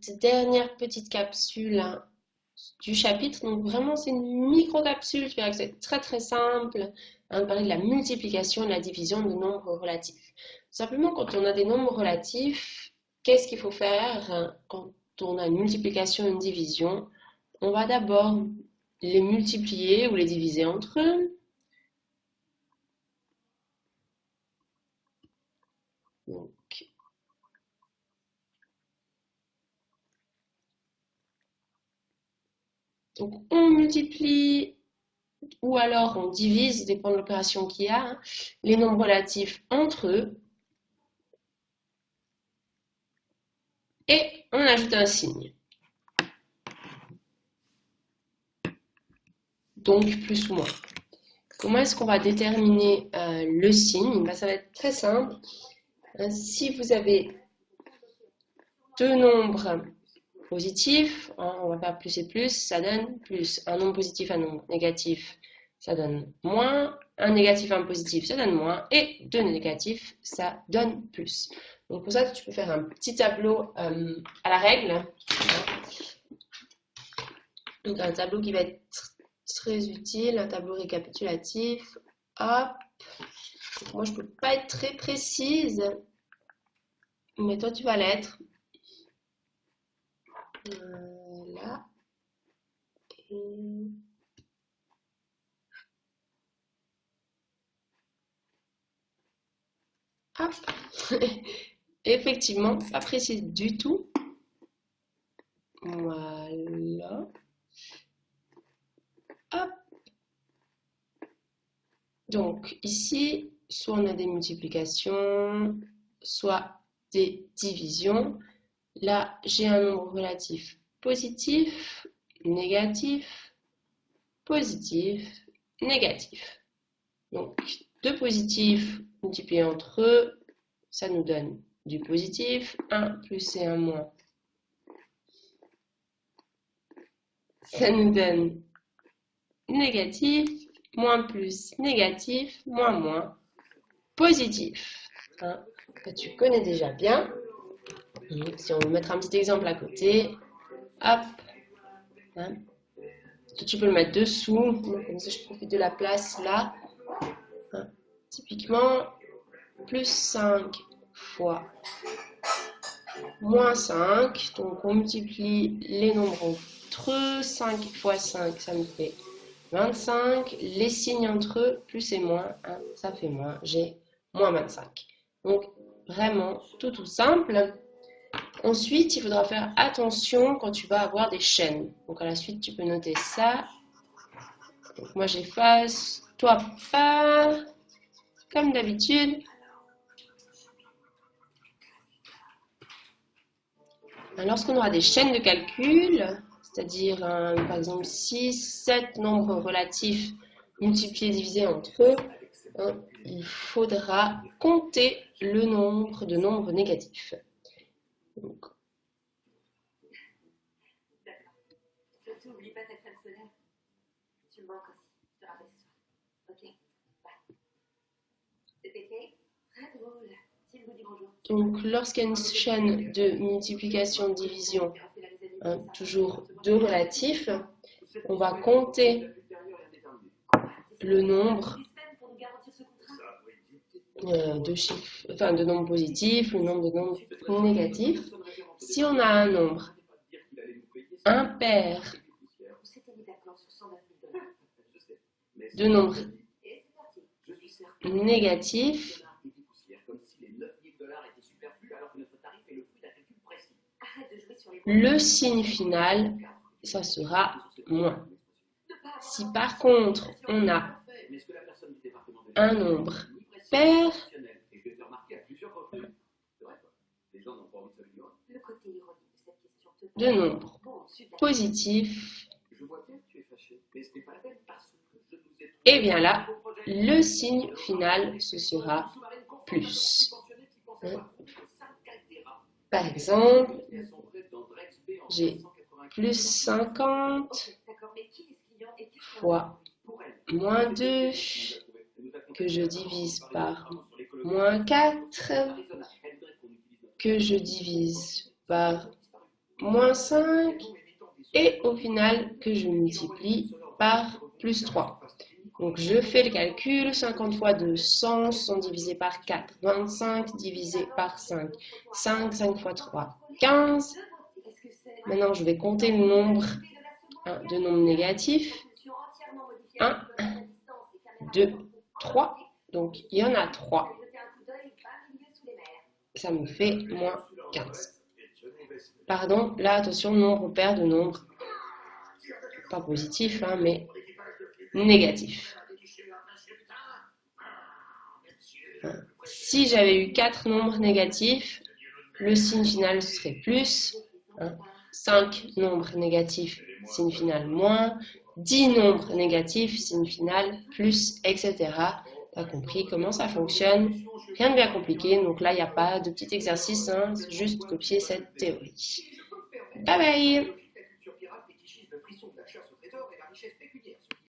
cette dernière petite capsule hein, du chapitre. Donc vraiment, c'est une micro-capsule. Tu verras que c'est très très simple. On parler de la multiplication et de la division de nombres relatifs. Simplement, quand on a des nombres relatifs, qu'est-ce qu'il faut faire quand on a une multiplication et une division? On va d'abord les multiplier ou les diviser entre eux. Donc on multiplie ou alors on divise, dépend de l'opération qu'il y a, hein, les nombres relatifs entre eux. Et on ajoute un signe. Donc plus ou moins. Comment est-ce qu'on va déterminer le signe? Ça va être très simple. Si vous avez deux nombres positifs, on va faire plus et plus, ça donne plus. Un nombre positif, un nombre négatif, ça donne moins. Un négatif, un positif, ça donne moins. Et deux négatifs, ça donne plus. Donc pour ça, tu peux faire un petit tableau à la règle. Donc un tableau qui va être très utile, un tableau récapitulatif. Hop. Moi, je ne peux pas être très précise, mais toi, tu vas l'être. Là. Et... Hop. Effectivement, pas précise du tout. Voilà. Hop. Donc, ici, soit on a des multiplications, soit des divisions. Là, j'ai un nombre relatif positif, négatif, positif, négatif. Donc, deux positifs multipliés entre eux, ça nous donne du positif. 1 plus et 1 moins. Ça nous donne négatif. Moins plus, négatif, moins moins, positif. Hein, que tu connais déjà bien. Si on veut mettre un petit exemple à côté, hop. Hein, tu peux le mettre dessous. Comme ça, je profite de la place là. Hein, typiquement, plus 5 fois moins 5. Donc, on multiplie les nombres entre eux. 5 fois 5, ça me fait 25, les signes entre eux, plus et moins, hein, ça fait moins, j'ai moins 25. Donc, vraiment, tout simple. Ensuite, il faudra faire attention quand tu vas avoir des chaînes. Donc, à la suite, tu peux noter ça. Donc, moi, j'efface, toi pas, comme d'habitude. Lorsqu'on aura des chaînes de calcul, c'est-à-dire par exemple 6, 7 nombres relatifs multipliés, divisés entre eux, il faudra compter le nombre de nombres négatifs. Donc, n'oublie pas ta crème solaire. Tu me manques aussi. Je te rappelle ce soir. Ok. Bye. C'était Kate. Très drôle. S'il vous dit bonjour. Donc, lorsqu'il y a une chaîne de multiplication-division, toujours deux relatifs, on va compter le nombre de chiffres, enfin de nombres positifs, le nombre de nombres négatifs. Si on a un nombre impair de nombres négatifs, le signe final, ça sera moins. Si par contre, on a un nombre pair de nombres positifs, et bien là, le signe final, ce sera plus. Par exemple, j'ai plus 50 fois moins 2 que je divise par moins 4 que je divise par moins 5 et au final que je multiplie par plus 3. Donc je fais le calcul, 50 fois 2, 100, 100 divisé par 4, 25 divisé par 5, 5 fois 3, 15. Maintenant je vais compter le nombre de nombres négatifs. 1, 2, 3. Donc il y en a 3. Ça me fait moins 15. Pardon, là attention, nombre pair de nombres. Pas positif, hein, mais négatif. Si j'avais eu 4 nombres négatifs, le signe final serait plus. 5 nombres négatifs, signe final moins. 10 nombres négatifs, signe final plus, etc. Tu as compris comment ça fonctionne. Rien de bien compliqué. Donc là, il n'y a pas de petit exercice. Hein, c'est juste copier cette théorie. Bye bye!